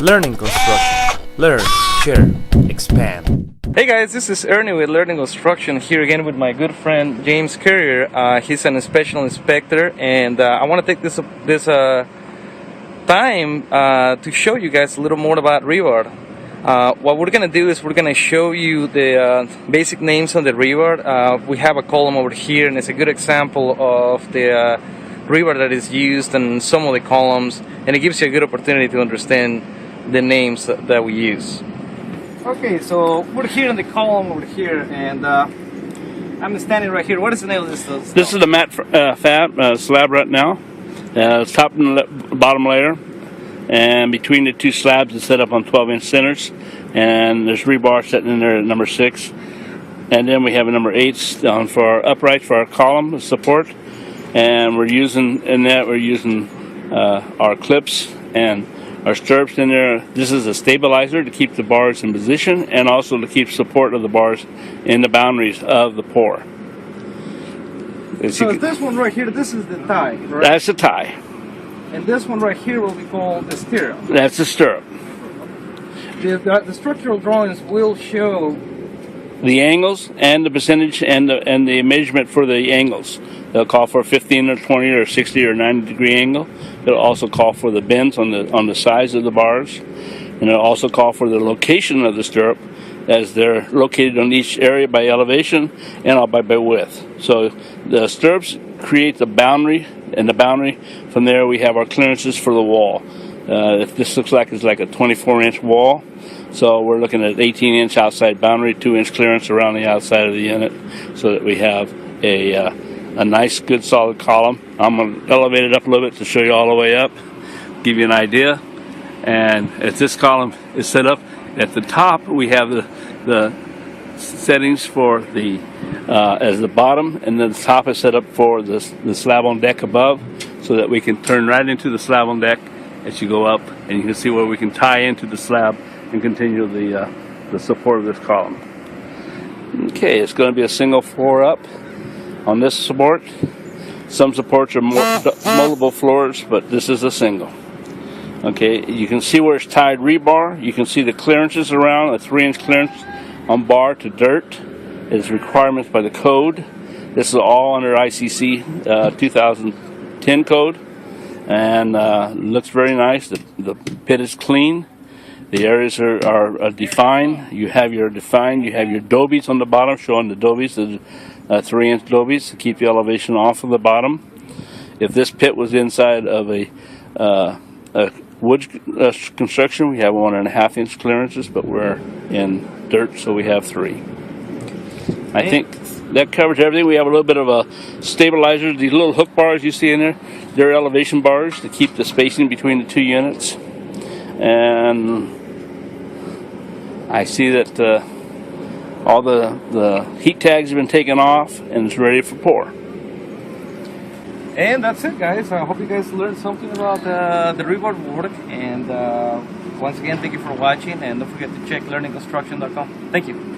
Learning Construction. Learn, share, expand. Hey guys, this is Ernie with Learning Construction, here again with my good friend James Carrier. He's an special inspector, and I want to take this time to show you guys a little more about rebar. What we're going to do is we're going to show you the basic names on the rebar. We have a column over here, and it's a good example of the rebar that is used in some of the columns, and it gives you a good opportunity to understand the names that we use. Okay, so we're here in the column over here, and I'm standing right here. What is the name of this stuff? This is the mat fat slab right now. Top and bottom layer, and between the two slabs is set up on 12-inch centers, and there's rebar sitting in there at number 6, and then we have a number 8 for our uprights for our column support, and we're using our clips and our stirrups in there. This is a stabilizer to keep the bars in position and also to keep support of the bars in the boundaries of the pour. So this one right here, this is the tie, right? That's the tie. And this one right here will be called the stirrup. That's the stirrup. The structural drawings will show the angles and the percentage and the measurement for the angles. They'll call for a 15 or 20 or 60 or 90 degree angle. It'll also call for the bends on the sides of the bars, and it'll also call for the location of the stirrup, as they're located on each area by elevation and all by width. So the stirrups create the boundary, and the boundary from there we have our clearances for the wall. If this looks like it's like a 24-inch wall, so we're looking at 18-inch outside boundary, 2-inch clearance around the outside of the unit, so that we have a nice, good, solid column. I'm going to elevate it up a little bit to show you all the way up, give you an idea. And as this column is set up, at the top we have the settings for the as the bottom, and then the top is set up for the slab on deck above, so that we can turn right into the slab on deck as you go up, and you can see where we can tie into the slab and continue the support of this column. Okay, it's going to be a single floor up on this support. Some supports are multiple floors, but this is a single. Okay, you can see where it's tied rebar. You can see the clearances around, a 3-inch clearance on bar to dirt. It's requirements by the code. This is all under ICC 2010 code, and looks very nice. The pit is clean. The areas are defined. You have your dobies on the bottom, showing the dobies, the 3-inch dobies to keep the elevation off of the bottom. If this pit was inside of a wood construction, we have 1.5-inch clearances, but we're in dirt, so we have 3. I think that covers everything. We have a little bit of a stabilizer. These little hook bars you see in there, they're elevation bars to keep the spacing between the two units. And I see that all the heat tags have been taken off, and it's ready for pour. And that's it, guys. I hope you guys learned something about the rebar work. And once again, thank you for watching, and don't forget to check learningconstruction.com. Thank you.